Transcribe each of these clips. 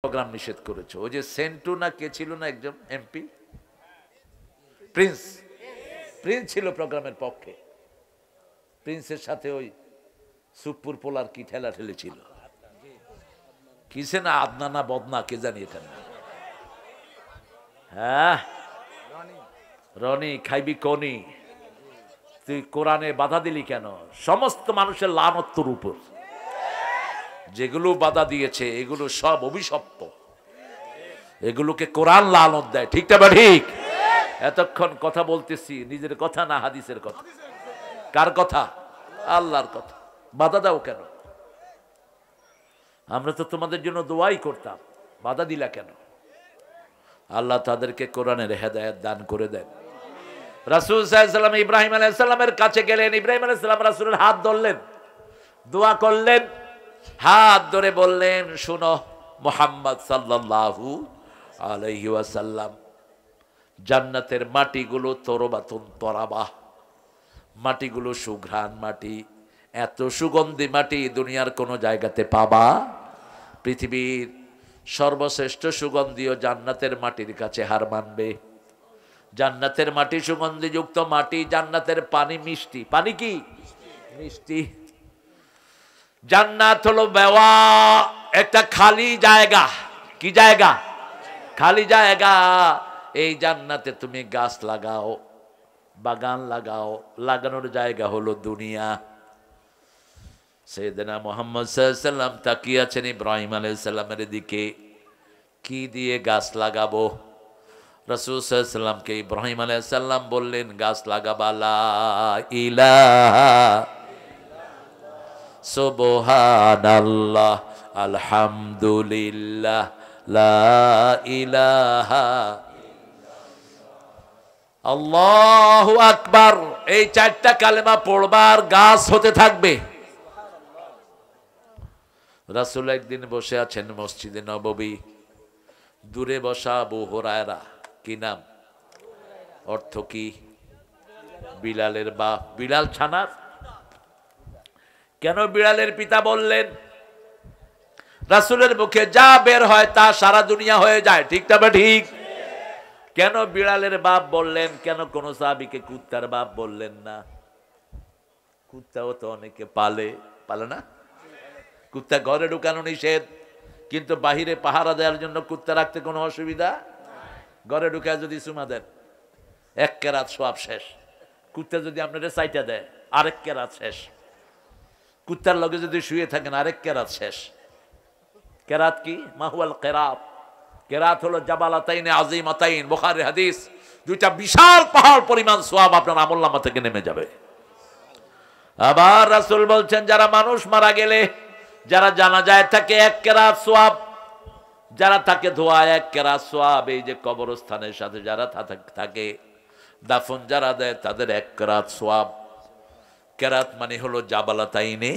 Programme নিষেধ করেছে। ওই যে সেন্টু না কে ছিল না একজন এমপি, প্রিন্স ছিল প্রোগ্রামের পক্ষে। প্রিন্সের সাথে ওই সুপুর পোলার কি ঠেলা ঠেলে ছিল, কিসে না আদনা না বদনা কে জানি এটা না। হ্যাঁ রনি খাইবি কনি, তুই কোরআনে বাধা দিলি কেন? সমস্ত মানুষের লানত তোর উপর। যেগুলো বাধা দিয়েছে এগুলো সব অভিশপ্ত, এগুলোকে কোরআন লানত দেয়। ঠিকটা বা ঠিক? এতক্ষণ কথা বলতেছি নিজের কথা না হাদিসের কথা? কার কথা? আল্লাহর কথা। বাধা দাও কেন? আমরা তো তোমাদের জন্য দোয়াই করতাম, বাধা দিলা কেন? আল্লাহ তাদেরকে কোরআনের হেদায়েত দান করে দেন। রাসূল সাল্লাল্লাহু আলাইহি ওয়াসাল্লাম ইব্রাহিম আলাইহিস সালামের কাছে গেলেন। ইব্রাহিম আলাইহিস সালাম রাসূলের হাত ধরলেন, দোয়া করলেন, হাত ধরে বললেন, শুনো মুহাম্মদ সাল্লাল্লাহু আলাইহি ওয়াসাল্লাম, জান্নাতের মাটিগুলো তরবাতুন তরাবা, মাটিগুলো সুঘ্রাণ মাটি, এত সুগন্ধি মাটি দুনিয়ার কোনো জায়গাতে পাবা? পৃথিবীর সর্বশ্রেষ্ঠ সুগন্ধীয় জান্নাতের মাটির কাছে হার মানবে? জান্নাতের মাটি সুগন্ধিযুক্ত মাটি, জান্নাতের পানি মিষ্টি। পানি কি? মিষ্টি। জান্নাত হলো বেওয়া, একটা খালি জায়গা। কি জায়গা? খালি জায়গা। এই জান্নাতে তুমি গাছ লাগাও, বাগান লাগাও, লাগানোর জায়গা হলো দুনিয়া। সাইয়েদনা মুহাম্মদ সাল্লাল্লাহু আলাইহি ওয়াসাল্লাম তাকিয়ে আছেন ইব্রাহিম আলাইহিস সালামের দিকে, কি দিয়ে গাছ লাগাবো? রাসূল সাল্লাল্লাহু আলাইহি ওয়াসাল্লামকে ইব্রাহিম আলাইহিস সালাম বললেন, গাছ লাগাবা লা ইলাহা সুবহানাল্লাহ আলহামদুলিল্লাহ লা ইলাহা আল্লাহু আকবার। এই চারটা কালেমা পড়বার গাছ হতে থাকবে। রাসূল একদিন বসে আছেন মসজিদে নববী, দূরে বসা আবু হুরায়রা, কি নাম? অর্থ কি? বিলালের বাপ। বিলাল ছানার। কেন বিড়ালের পিতা বললেন? রাসূলের মুখে যা বের হয় তা সারা দুনিয়া হয়ে যায়। ঠিকটা বা ঠিক? কেন বিড়ালের বাপ বললেন? কেন কোন সাহাবীকে কুত্তার বাপ বললেন না? কুত্তাও তো অনেকে পালে, পালে না? কুত্তা ঘরে ঢুকানো নিষেধ, কিন্তু বাহিরে পাহারা দেওয়ার জন্য কুত্তা রাখতে কোনো অসুবিধা? ঘরে ঢুকায় যদি চুমা দেন, এক কেরাত সওয়াব শেষ। কুত্তা যদি আপনাদের সাইটা দেয়, আরেক কেরাত শেষ। কুত্তার লগে যদি শুয়ে থাকেন, আরেক কেরাত শেষ। কেরাত কি? মাহুয়াল কেরাত। কেরাত হলো জাবালাতাইন আযীমাতাইন, বুখারী হাদিস। দুইটা বিশাল পাহাড় পরিমাণ সওয়াব আপনার আমলনামা থেকে নেমে যাবে। আবার রাসূল বলছেন, যারা মানুষ মারা গেলে, যারা জানাজায় থাকে এক কেরাত সওয়াব, যারা তাকে ধোয়ায় এক কেরাত সওয়াব। এই যে কবরস্থানের সাথে যারা থাকে, দাফন যারা দেয় তাদের এক কেরাত সওয়াব। কেরাত মানে হলো জাবালাতাইনে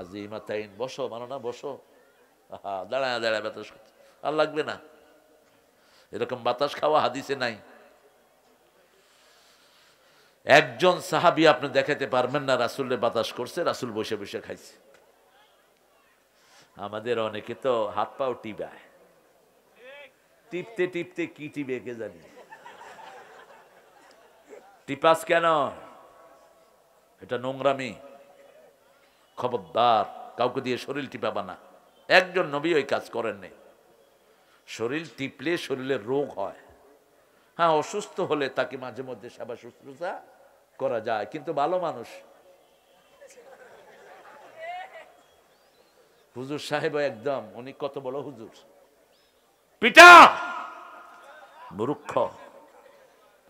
আযীমাতাইন। বসো মানো না, বসো। দাঁড়ায় দাঁড়ায় বাতাস আর লাগবে না, এরকম বাতাস খাওয়া হাদিসে নাই। একজন সাহাবী আপনি দেখাতে পারবেন না রাসূলের বাতাস করছে, রাসূল বসে বসে খাইছে। আমাদের অনেকে তো হাত পাও টিপায়, টিপতে টিপতে কি টিপে কে জানি। টিপাস কেন? এটা নোংরামি। খবরদার, কাউকে দিয়ে শরীর টিপাবা না। একজন নবী ওই কাজ করেন নাই। শরীর টিপলে শরীরের রোগ হয়। হ্যাঁ, অসুস্থ হলে তাকে মাঝে মধ্যে সেবা শুশ্রূষা করা যায়, কিন্তু ভালো মানুষ। হুজুর সাহেব একদম, উনি কত বড় হুজুর, পিটা মূর্খ।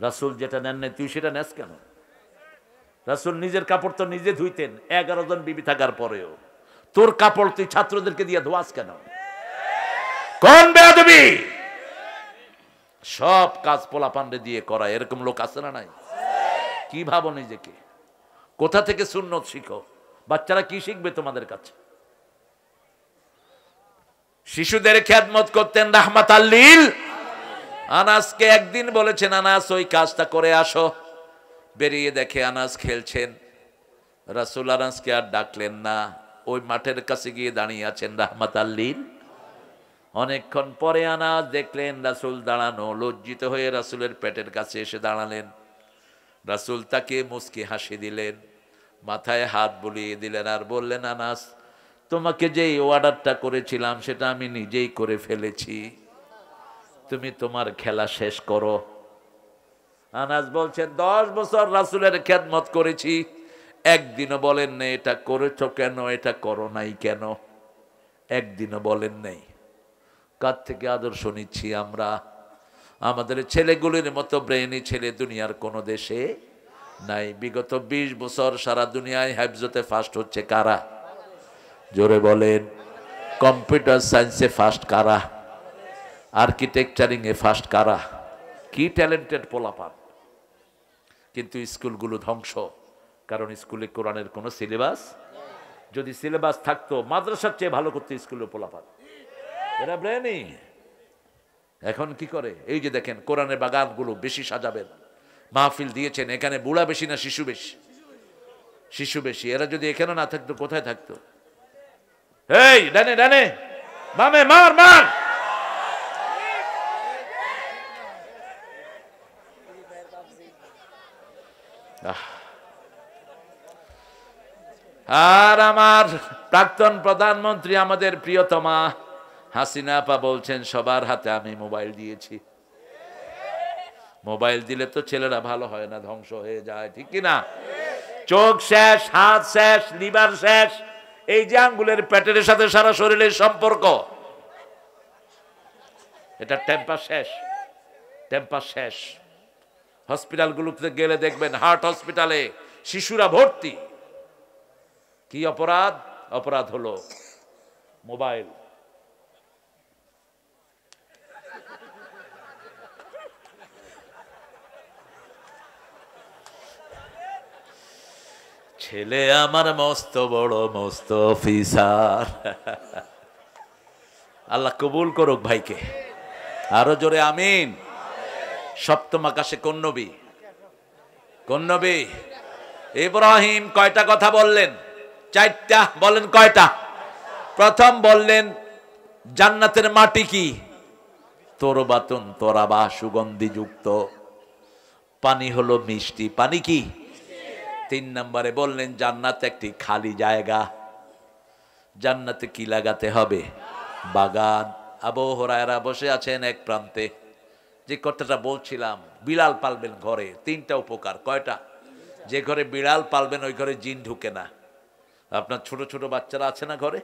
রাসূল যেটা নেন নাই তুই সেটা নেস কেন? রাসূল নিজের কাপড় তো নিজে ধুইতেন 11 জন বিবি থাকার পরেও। তোর কাপড় তুই ছাত্রদেরকে দিয়ে ধোয়াস কেন? কোন বেয়াদবি! সব কাজ পোলাপান্ডে দিয়ে করা, এরকম লোক আছে না নাই? কি ভাবো নিজেকে? কোথা থেকে সুন্নত শিখো? বাচ্চারা কি শিখবে তোমাদের কাছে? শিশুদের খেদমত করতেন রাহমাতাল লিল। আনাসকে একদিন বলেছেন, আনাস ওই কাজটা করে আসো। বেরিয়ে দেখে আনাস খেলছেন। রাসূল আনাসকে আর ডাকলেন না, ওই মাঠের কাছে গিয়ে দাঁড়িয়ে আছেন রাহমাতাল লিল অনেকক্ষণ পরে আনাস দেখলেন রাসূল দাঁড়ানো, লজ্জিত হয়ে রাসূলের পেটের কাছে এসে দাঁড়ালেন। রাসূল তাকে মুচকি হাসি দিলেন, মাথায় হাত বুলিয়ে দিলেন আর বললেন, আনাস, তোমাকে যেই অর্ডারটা করেছিলাম সেটা আমি নিজেই করে ফেলেছি, তুমি তোমার খেলা শেষ করো। আনাস বলছেন, 10 বছর রাসূলের খেদমত করেছি, একদিনও বলেন না এটা করেছো কেন, এটা করো নাই কেন, একদিনও বলেন নাই। কার থেকে আদর্শ নিচ্ছি আমরা? আমাদের ছেলেগুলির মতো ব্রেইনি ছেলে দুনিয়ার কোনো দেশে নাই। বিগত 20 বছর সারা দুনিয়ায় হাফজতে ফার্স্ট হচ্ছে কারা? জোরে বলেন। কম্পিউটার সায়েন্সে ফার্স্ট কারা? আর্কিটেকচারিং এ ফার্স্ট কারা? কি ট্যালেন্টেড পোলাপান, কিন্তু স্কুলগুলো ধ্বংস। কারণ স্কুলে কোরআনের কোনো সিলেবাস, যদি সিলেবাস থাকতো মাদ্রাসার চেয়ে ভালো করতে স্কুলের পোলাপান, এরা ব্রেনি। এখন কি করে? এই যে দেখেন কোরআনের বাগানগুলো বেশি সাজাবেন, মাহফিল দিয়েছেন, এখানে বুড়া বেশি না শিশু বেশি? শিশু বেশি। এরা যদি এখানে না থাকতো কোথায় থাকতো? এই ডানে ডানে, বামে, মার মার। আর আমার প্রাক্তন প্রধানমন্ত্রী, আমাদের প্রিয়তমা হাসিনা আপা বলছেন, সবার হাতে আমি মোবাইল দিয়েছি। মোবাইল দিলে তো ছেলেরা ভালো হয় না, ধ্বংস হয়ে যায়, ঠিক কিনা? চোখ শেষ, হাত শেষ, লিভার শেষ, এই যে আঙ্গুলের প্যাটের সাথে সারা শরীরের সম্পর্ক, এটা টেম্পার শেষ, টেম্পার শেষ। হসপিটালগুলোতে গেলে দেখবেন হার্ট হসপিটালে শিশুরা ভর্তি। কি অপরাধ? অপরাধ হলো মোবাইল। ছেলে আমার মস্ত বড় মস্ত অফিসার। আল্লাহ কবুল করুক ভাইকে, আরো জোরে আমিন। সপ্তম আকাশে কোন নবী? কোন নবী? ইব্রাহিম কয়টা কথা বললেন? 4টা। বলেন কয়টা? প্রথম বললেন জান্নাতের মাটি কি? তোরবাতুন তোরাবা, সুগন্ধি যুক্ত, পানি হলো মিষ্টি। পানি কি? 3 নম্বরে বললেন জান্নাত একটি খালি জায়গা, জান্নাতে কি লাগাতে হবে? বাগান। আবু হুরায়রা বসে আছেন এক প্রান্তে, যে কথাটা বলছিলাম, বিড়াল পালবেন ঘরে, 3টা উপকার। কয়টা? যে ঘরে বিড়াল পালবেন ওই ঘরে জিন ঢুকে না। আপনার ছোট ছোট বাচ্চারা আছে না ঘরে,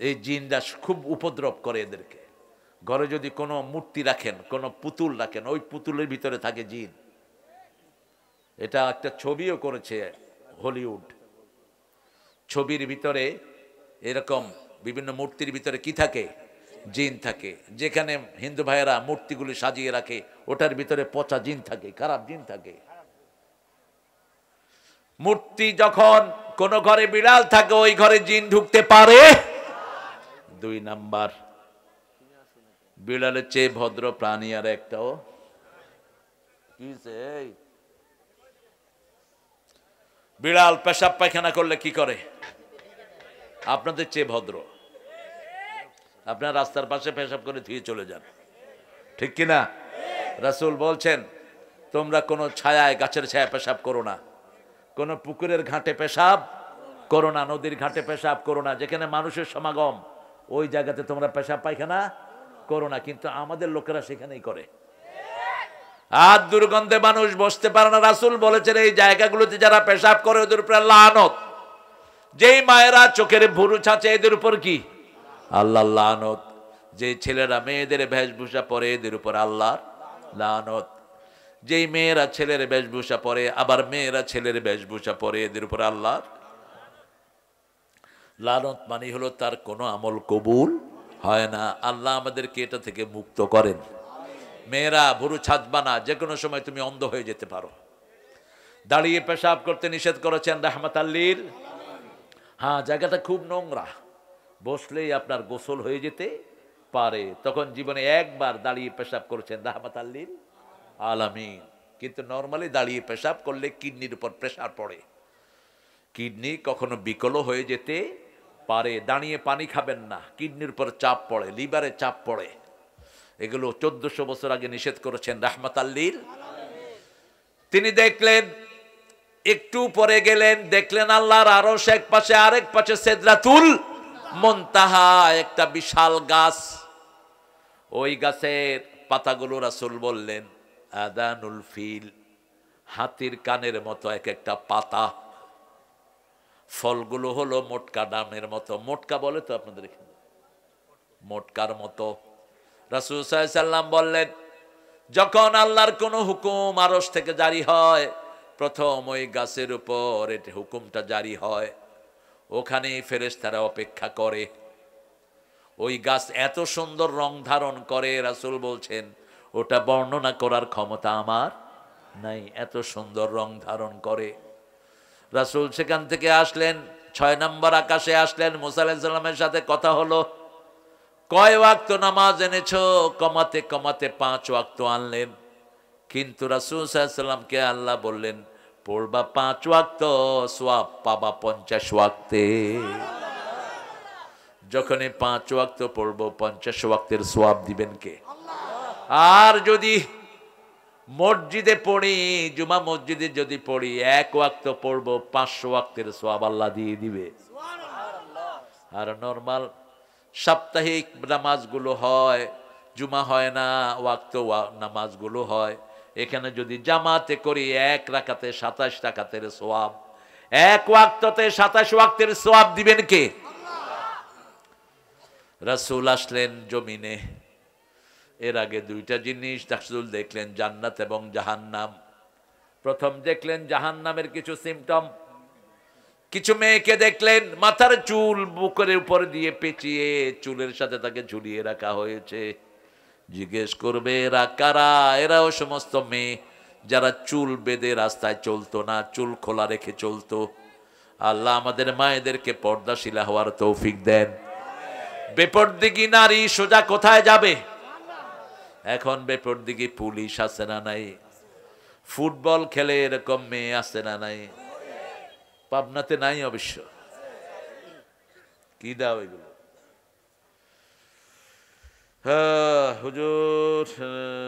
এই জিনটা খুব উপদ্রব করে এদেরকে। ঘরে যদি কোনো মূর্তি রাখেন, কোনো পুতুল রাখেন, ওই পুতুলের ভিতরে থাকে জিন। এটা একটা ছবিও করেছে হলিউড। ছবির ভিতরে এরকম বিভিন্ন মূর্তির ভিতরে কি থাকে? জিন থাকে। যেখানে হিন্দু ভাইয়েরা মূর্তিগুলি সাজিয়ে রাখে, ওটার ভিতরে পচা জিন থাকে, খারাপ জিন থাকে। মূর্তি যখন কোন ঘরে বিড়াল থাকে, ওই ঘরে জিন ঢুকতে পারে। 2 নাম্বার, বিড়ালের চেয়ে ভদ্র প্রাণী আর একটাও কি? বিড়াল পেশাব পায়খানা করলে কি করে? আপনাদের চেয়ে ভদ্র। আপনার রাস্তার পাশে পেশাব করে ধুয়ে চলে যান, ঠিক কিনা? রাসূল বলছেন, তোমরা কোনো ছায়ায়, গাছের ছায়ায় পেশাব করো না, কোনো পুকুরের ঘাটে পেশাব করো না, নদীর ঘাটে পেশাব করো না, যেখানে মানুষের সমাগম ওই জায়গাতে তোমরা পেশাব পায়খানা করো না। কিন্তু আমাদের লোকেরা সেখানেই করে। আর দুর্গন্ধে মানুষ বসতে পারে না। রাসূল বলেছেন, এই জায়গাগুলোতে যারা পেশাব করে ওদের উপর লানত। যেই মায়েরা চোখের ভুরু ছাঁচে এদের উপর কি? আল্লাহর লানত। যে ছেলেরা মেয়েদের বেশভূষা পরে এদের উপর আল্লাহর লানত। যেই মেয়েরা ছেলের বেশভূষা পরে, আবার মেয়েরা ছেলের বেশভূষা পরে, এদের উপর আল্লাহর লানত। মানে হলো তার কোনো আমল কবুল হয় না। আল্লাহ আমাদেরকে এটা থেকে মুক্ত করেন। মেয়েরা ভুরু ছাঁচবা না, যে কোনো সময় তুমি অন্ধ হয়ে যেতে পারো। দাঁড়িয়ে পেশাব করতে নিষেধ করেছেন রাহমাতাল্লিল। হ্যাঁ, জায়গাটা খুব নোংরা, বসলেই আপনার গোসল হয়ে যেতে পারে। তখন জীবনে একবার দাঁড়িয়ে পেশাব করেছেন রাহমাতাল্লিল আলামিন। কিন্তু নর্মালি দাঁড়িয়ে পেশাব করলে কিডনির উপর প্রেসার পড়ে, কিডনি কখনো বিকলও হয়ে যেতে পারে দাঁড়িয়ে পানি খাবেন না, কিডনির উপর চাপ পড়ে, লিভারে চাপ পড়ে। এগুলো 1400 বছর আগে নিষেধ করেছেন রাহমাতাল লিল। তিনি দেখলেন, একটু পরে গেলেন, দেখলেন আল্লাহর আরশ এক পাশে, আরেক পাশে সিদরাতুল মুনতাহা, একটা বিশাল গাছ। ওই গাছের পাতাগুলো রাসূল বললেন আদানুল ফিল, হাতির কানের মতো এক একটা পাতা। ফলগুলো হলো মোটকা ডামের মতো। মোটকা বলে তো আপনাদের এখানে, মোটকার মতো। রাসূল সাল্লাল্লাহু আলাইহি সাল্লাম বললেন, যখন আল্লাহর কোনো হুকুম আরশ থেকে জারি হয়, প্রথম ওই গাছের উপর এর হুকুমটা জারি হয়, ওখানে ফেরেশতারা অপেক্ষা করে। ওই গাছ এত সুন্দর রং ধারণ করে, রাসূল বলছেন ওটা বর্ণনা করার ক্ষমতা আমার নাই, এত সুন্দর রং ধারণ করে। রাসূল সেখান থেকে আসলেন, 6 নম্বর আকাশে আসলেন, মুসা আলাইহিস সালামের সাথে কথা হলো। কয় ওয়াক্ত নামাজ এনেছো? কমাতে কমাতে 5 ওয়াক্ত আনলেন। কিন্তু রাসূল সাল্লাল্লাহু আলাইহি সাল্লামকে আল্লাহ বললেন, পড়বা 5 ওয়াক্ত, সওয়াব পাবা 50 ওয়াক্তে। যখনই 5 ওয়াক্ত পড়বো, 50 ওয়াক্তের সওয়াব দিবেন কে? আর যদি মসজিদে পড়ি, জুমা মসজিদে যদি পড়ি, 1 ওয়াক্ত পড়বো, 500 ওয়াক্তের সওয়াব আল্লাহ দিয়ে দিবে। আর নরমাল সাপ্তাহিক নামাজগুলো হয়, জুমা হয় না, ওয়াক্ত নামাজগুলো হয়। এখানে যদি জামাতে করি, 1 রাকাতে 27 রাকাতের সওয়াব, 1 ওয়াক্ততে 27 ওয়াক্তের সওয়াব দিবেন কে? রাসূল আসলেন জমিনে। এর আগে 2টা জিনিস রাসূল দেখলেন, জান্নাত এবং জাহান্নাম। প্রথম দেখলেন জাহান্নামের কিছু সিম্পটম। কিছু মেয়েকে দেখলেন মাথার চুল বুকের উপর দিয়ে পেঁচিয়ে চুলের সাথে তাকে ঝুলিয়ে রাখা হয়েছে। জিজ্ঞেস করবে এরা কারা? এরাও সমস্ত মেয়ে যারা চুল বেঁধে রাস্তায় চলতো না, চুল খোলা রেখে চলতো। আল্লাহ আমাদের মায়েদেরকে পর্দাশীলা হওয়ার তৌফিক দেন। বেপরদিগী নারী সোজা কোথায় যাবে? এখন বেপরদিগী পুলিশ আছে না নাই? ফুটবল খেলে এরকম মেয়ে আছে না নাই? পাবনাতে নাই অবশ্য। কি দাও এগুলো? হ্যাঁ হুজুর,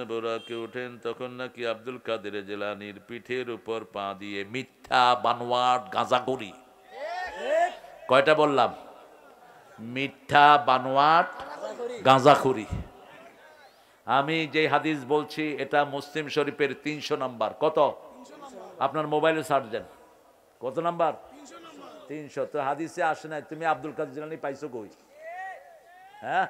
বোরাকে উঠেন তখন নাকি আব্দুল কাদের জিলানীর পিঠের উপর পা দিয়ে মিথ্যা বানোয়াট গাঁজাখুরি। কয়টা বললাম? মিথ্যা বানোয়াট গাঁজাখুরি। আমি যে হাদিস বলছি এটা মুসলিম শরীফের 300 নাম্বার। কত? আপনার মোবাইলে সার্চ দেন। কত নাম্বার? 300। তো হাদিসে আসে না। তুমি আব্দুল কাদের জিলানী পাইছো কই? হ্যাঁ,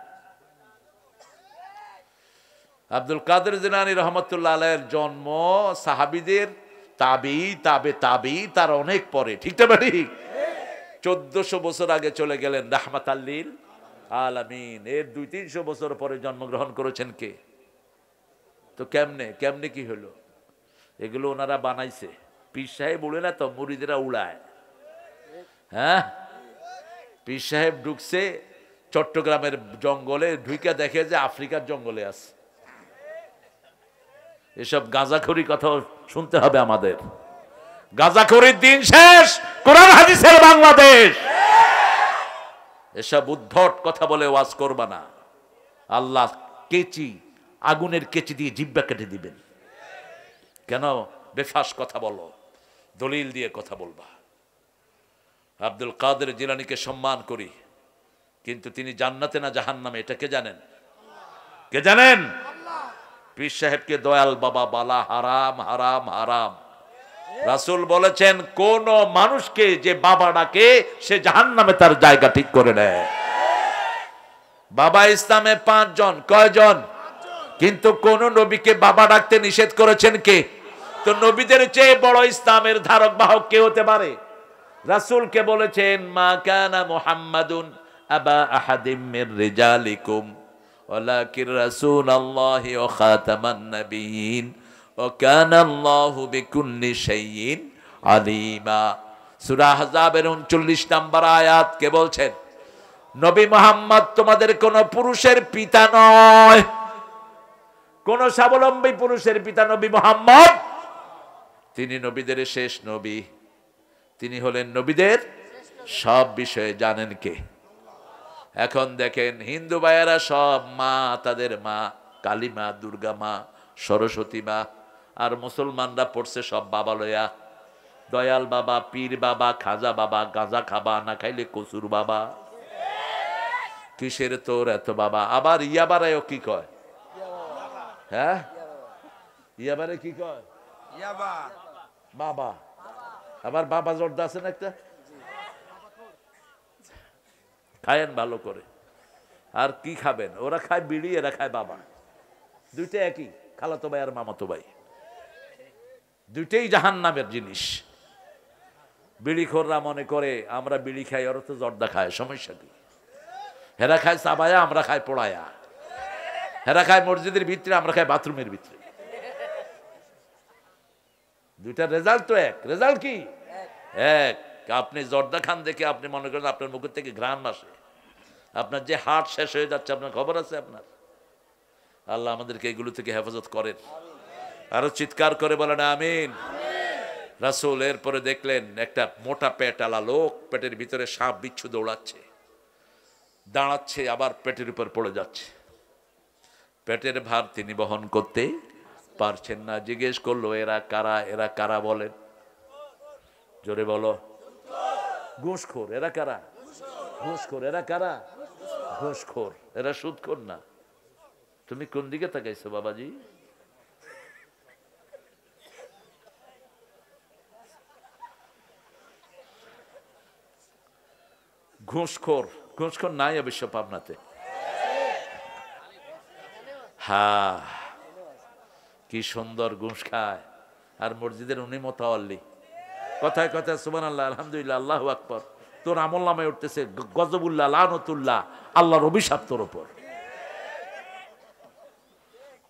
আব্দুল কাদের জিলানী রহমতুল্লাহ আলাইহির জন্ম সাহাবীদের তাবি তাবে তাবি তার অনেক পরে। ঠিক না ঠিক? 1400 বছর আগে চলে গেলেন রাহমাতাল লিল আলামিন। এর 200-300 বছর পরে জন্মগ্রহণ করেছেন কে? তো কেমনে কি হলো? এগুলো ওনারা বানাইছে। পীর সাহেব উড়ে না তো, মুরিদেরা উড়ায়। হ্যাঁ, পীর সাহেব ঢুকছে চট্টগ্রামের জঙ্গলে, ঢুইকা দেখে যে আফ্রিকার জঙ্গলে আছে। এসব গাঁজাখুরি কথা শুনতে হবে আমাদের। গাঁজাখুরির দিন শেষ, কোরআন হাদিসের বাংলাদেশ। এসব উদ্ভট কথা বলে ওয়াজ করবা না। আল্লাহ কেচি, আগুনের কেচি দিয়ে জিহ্বা কেটে দিবেন। কেন বেফাস কথা বলো? দলিল দিয়ে কথা বলবা। আব্দুল কাদের জিলানীকে সম্মান করি, কিন্তু তিনি জান্নাতে না জাহান্নামে এটা কে জানেন? কে জানেন? পীর সাহেবকে দয়াল বাবা বলা হারাম, হারাম, হারাম। রাসূল বলেছেন কোন মানুষকে যে বাবা ডাকে সে জাহান্নামে তার জায়গা ঠিক করে নেয়। বাবা ইসলামে 5 জন। কয়জন? কিন্তু কোন নবীকে বাবা ডাকতে নিষেধ করেছেন কে? তো নবীদের চেয়ে বড় ইসলামের ধারক বাহক কে হতে পারে? রাসূলকে বলেছেন মা কানা মুহাম্মাদুন আবা আহাদিম মির রিজালিকুম ওয়ালাকিন রাসূলুল্লাহি ওয়া খাতামান নাবিয়িন ওয়া কানা আল্লাহু বিকুল্লি শাইইন আলিমা। সূরা আহজাবের 39 নম্বর আয়াত কে বলছেন? নবী মুহাম্মদ তোমাদের কোন পুরুষের পিতা নয়, কোন স্বাবলম্বী পুরুষের পিতা নবী মুহাম্মদ। তিনি নবীদের শেষ নবী। তিনি হলেন নবীদের সব বিষয়ে জানেন কে? এখন দেখেন হিন্দু ভাইয়েরা সব মা, তাদের মা কালী মা, দুর্গা মা, সরস্বতী মা, আর মুসলমানরা পড়ছে সব বাবা লয়া, দয়াল বাবা, পীর বাবা, খাজা বাবা, গাঁজা খাবা না খাইলে কসুর বাবা। কিসের তোর এত বাবা? আবার ইয়াবারেও কি কয়? হ্যাঁ, ইয়াবারে কি কয়? বাবা। আবার বাবা জর্দা আছেন একটা, খায়েন ভালো করে। আর কি খাবেন? ওরা খায় বিড়ি, এরা খায় বাবা। দুইটা একই, খালাতো ভাই আর মামাতো ভাই, দুইটাই জাহান্নামের জিনিস। বিড়িখোররা মনে করে আমরা বিড়ি খাই, ওরা তো জর্দা খায়, সমস্যা কি? হেরা খায় চাবায়া, আমরা খাই পোড়ায়া। হেরা খায় মসজিদের ভিতরে, আমরা খাই বাথরুমের ভিতরে। দুইটা রেজাল্ট তো এক। রেজাল্ট কি? এক। আপনি জর্দা খান দেখে আপনি মনে করেন আপনার মুখের থেকে ঘ্রাণ আসে, আপনার যে হার্ট শেষ হয়ে যাচ্ছে, আপনার খবর আছে আপনার? আল্লাহ আমাদেরকে এগুলো থেকে হেফাজত করেন। আরো চিৎকার করে বলেন আমিন। রাসূল এরপরে দেখলেন একটা মোটা পেটালা লোক, পেটের ভিতরে সাপ বিচ্ছু দৌড়াচ্ছে, দাঁড়াচ্ছে, আবার পেটের উপর পড়ে যাচ্ছে। পেটের ভার তিনি বহন করতে পারছেন না। জিজ্ঞেস করলো, এরা কারা? এরা কারা বলেন? জোরে বলো। ঘুষখোর। এরা কারা? ঘুষখোর। এরা কারা? ঘুষখোর। এরা সুদখোর না। তুমি কোন দিকে তাকাইছো বাবাজি? ঘুষখোর। ঘুষখোর নাই অবশ্য পাবনাতে। হ্যাঁ, কি সুন্দর ঘুষ খায়। আর মসজিদের উনি মোতাওয়াল্লি, কথায় কথায় সুবহানাল্লাহ, আলহামদুলিল্লাহ, আল্লাহু আকবার। তোর আমল নামায় উঠতেছে গজবুল্লাহ, লানতুল্লাহ, আল্লাহর অভিশাপ তোর উপর।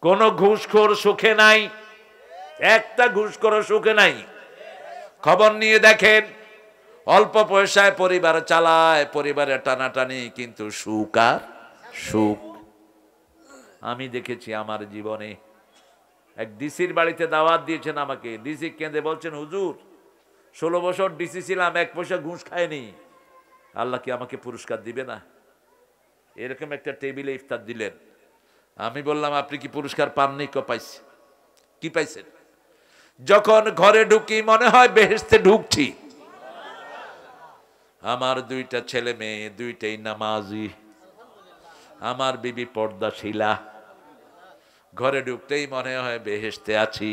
কোন ঘুষখোর সুখে নাই, একটা ঘুষখোর সুখে নাই। খবর নিয়ে দেখেন, অল্প পয়সায় পরিবার চালায়, পরিবারের টানাটানি, কিন্তু সুখ আর সুখ। আমি দেখেছি আমার জীবনে। এক ডিসির বাড়িতে দাওয়াত দিয়েছেন আমাকে। ডিসি কেঁদে বলছেন, হুজুর 16 বছর ডিসি ছিলাম, 1 পয়সা ঘুষ খায়নি, আল্লাহ কি আমাকে পুরস্কার দিবে না? এরকম একটা টেবিলে ইফতার দিলেন। আমি বললাম, আপনি কি পুরস্কার পাননি? পাইছি। কি পাইছেন? যখন ঘরে ঢুকি মনে হয় বেহেশতে ঢুকছি। আমার 2টা ছেলে মেয়ে, 2টাই নামাজি, আমার বিবি পর্দাশীলা। ঘরে ঢুকতেই মনে হয় বেহেশতে আছি।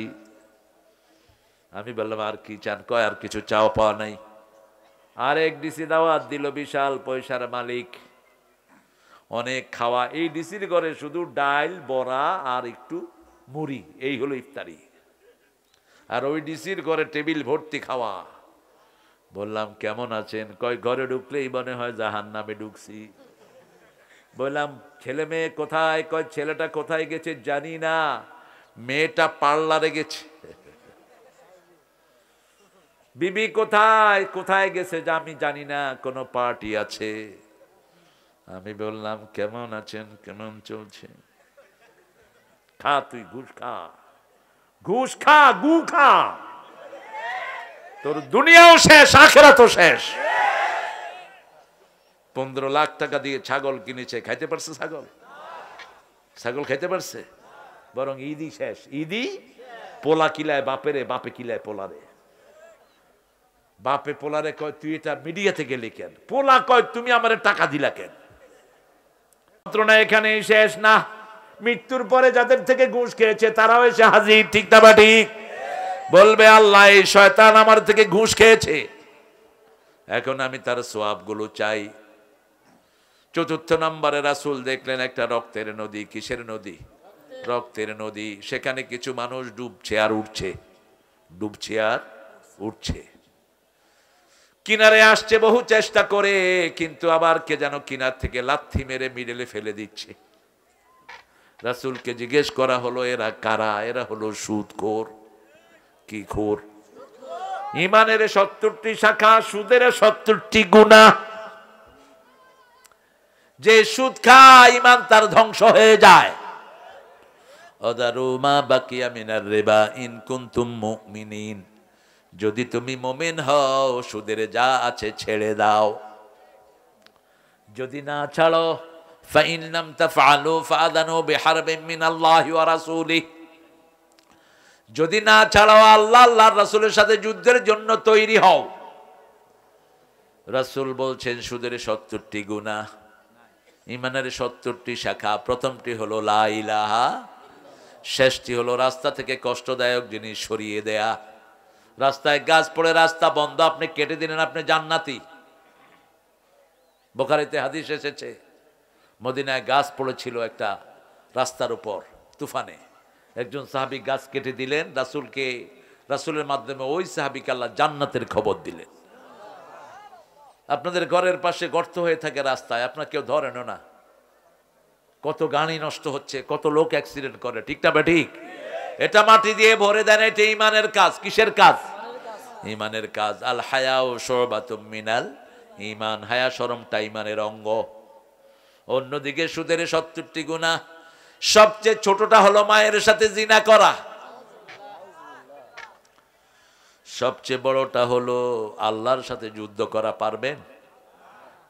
আমি বললাম, আর কি চান? কয়, আর কিছু চাও পাওয়া নাই। আরেক ডিসি দাওয়াত দিল, বিশাল পয়সার মালিক, অনেক খাওয়া। এই ডিসির ঘরে শুধু ডাল, বড়া আর একটু মুড়ি, এই হলো ইফতারি। আর ওই ডিসির ঘরে টেবিল ভর্তি খাওয়া। বললাম, কেমন আছেন? কয়, ঘরে ঢুকলেই মনে হয় জাহান্নামে ঢুকছি। বললাম, ছেলে মেয়ে কোথায়? কয়, ছেলেটা কোথায় গেছে জানি না, মেয়েটা পার্লারে গেছে। বিবি কোথায়? কোথায় গেছে আমি জানি না, কোনো পার্টি আছে। আমি বললাম, কেমন আছেন? কেমন চলছে? খা তুই, ঘুষ খা, ঘুষ খা, গু খা, তোর দুনিয়াও শেষ, আখিরাতও শেষ। 15 লাখ টাকা দিয়ে ছাগল কিনেছে, খাইতে পারছে ছাগল? ছাগল খাইতে পারছে? বরং ঈদই শেষ। ঈদই পোলা কিলায় বাপেরে, বাপে কিলায় পোলারে। বাপে পোলারে কয়, তুই এটা মিডিয়াতে গেলি কেন? পোলা কয়, তুমি আমারে টাকা দিলা কেন? যন্ত্রণা এখানেই শেষ না, মৃত্যুর পরে যাদের থেকে ঘুষ খেয়েছে তারাও এসে হাজির। ঠিক না বা ঠিক? বলবে, আল্লাহ, এই শয়তান আমার থেকে ঘুষ খেয়েছে, এখন আমি তার সওয়াবগুলো চাই। 4র্থ নম্বরে রাসূল দেখলেন একটা রক্তের নদী। কিসের নদী? রক্তের নদী। সেখানে কিছু মানুষ ডুবছে আর উঠছে, ডুবছে আর উঠছে। কিনারে আসছে বহু চেষ্টা করে, কিন্তু আবার কে যেন কিনার থেকে লাথি মেরে মিডলে ফেলে দিচ্ছে। রাসূলকে জিজ্ঞেস করা হলো, এরা কারা? এরা হলো সুদখোর। কি খোর? ইমানের 70টি শাখা, সুদের 70টি গুনাহ। যে সুদ খায় ইমান তার ধ্বংস হয়ে যায়। অদারু মা বাকিয়া মিনার রিবা ইন কুনতুম মুমিনিন, যদি তুমি মুমিন হও সুদের যা আছে ছেড়ে দাও। যদি না ছাড়ো ফাইন লাম তাফআলু ফাআযানু বিহারবিন মিনাল্লাহি ওয়া রাসূলিহি, যদি না ছাড়ো আল্লাহ আল্লাহর রাসূলের সাথে যুদ্ধের জন্য তৈরি হও। রাসূল বলছেন সুদের 70টি গুনাহ, ঈমানের 70টি শাখা। প্রথমটি হলো লা ইলাহা, শেষটি হলো রাস্তা থেকে কষ্টদায়ক জিনিস সরিয়ে দেয়া। রাস্তায় গাছ পড়ে রাস্তা বন্ধ, আপনি কেটে দিলেন, আপনি জান্নাতি। বুখারীতে হাদিস এসেছে, মদিনায় গাছ পড়েছিল একটা রাস্তার উপর তুফানে, একজন সাহাবী গাছ কেটে দিলেন, রাসূলের মাধ্যমে ওই সাহাবীকে আল্লাহ জান্নাতের খবর দিলেন। আপনাদের ঘরের পাশে গর্ত হয়ে থাকে রাস্তায়, আপনার কেউ ধরেনও না, কত গাড়ি নষ্ট হচ্ছে, কত লোক অ্যাক্সিডেন্ট করে, ঠিক না ঠিক? এটা মাটি দিয়ে ভরে দেন, এটা ঈমানের কাজ। কিসের কাজ? ঈমানের কাজ। আল হায়াউ শুবাতুম মিনাল ঈমান, হায়া শরমটা ঈমানের অঙ্গ। অন্যদিকে সুদের 70টি গুনাহ, সবচেয়ে ছোটটা হলো মায়ের সাথে জিনা করা, সবচেয়ে বড়টা হলো আল্লাহর সাথে যুদ্ধ করা। পারবেন?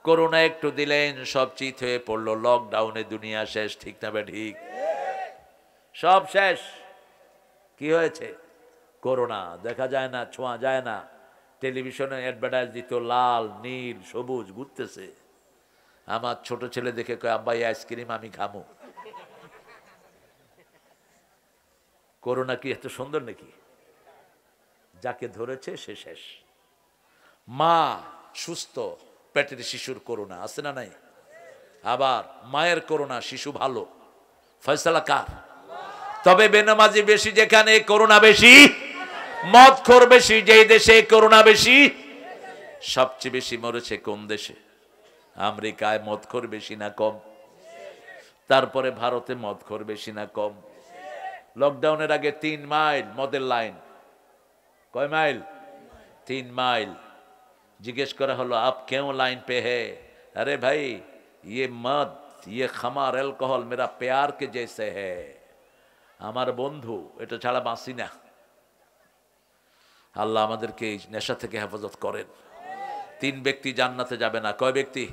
করোনা একটু দিলেন, সব চিত হয়ে পড়লো, লকডাউনে দুনিয়া শেষ, ঠিক না ঠিক? সব শেষ। কি হয়েছে? করোনা। দেখা যায় না, ছোঁয়া যায় না। টেলিভিশনে অ্যাডভার্টাইজ দিত, লাল নীল সবুজ ঘুরতেছে। আমার ছোট ছেলে দেখে কয়, আব্বা এই আইসক্রিম আমি খামু। করোনা কি এত সুন্দর নাকি? যাকে ধরেছে সে শেষ। মা সুস্থ, পেটের শিশুর করোনা আছে না নাই? আবার মায়ের করোনা, শিশু ভালো। ফয়সালা কার? তবে বেনামাজি বেশি যেখানে করোনা বেশি, মদখোর বেশি যেই দেশে করোনা বেশি। সবচেয়ে বেশি মরেছে কোন দেশে? আমেরিকায় মদখোর বেশি না কম? তারপরে ভারতে মদখোর বেশি না কম? লকডাউনের আগে 3 মাইল মদের লাইন। কয় মাইল? 3 মাইল। জিজ্ঞেস করা হলো, আপ কেউ লাইন পে হে? আরে ভাই, ये मद, ये खमार, अल्कोहल मेरा प्यार के जैसे है, আমার বন্ধু, এটা ছাড়া বাঁচি না। আল্লাহ আমাদেরকে এই নেশা থেকে হেফাজত করেন। 3 ব্যক্তি জান্নাতে যাবে না। কয় ব্যক্তি?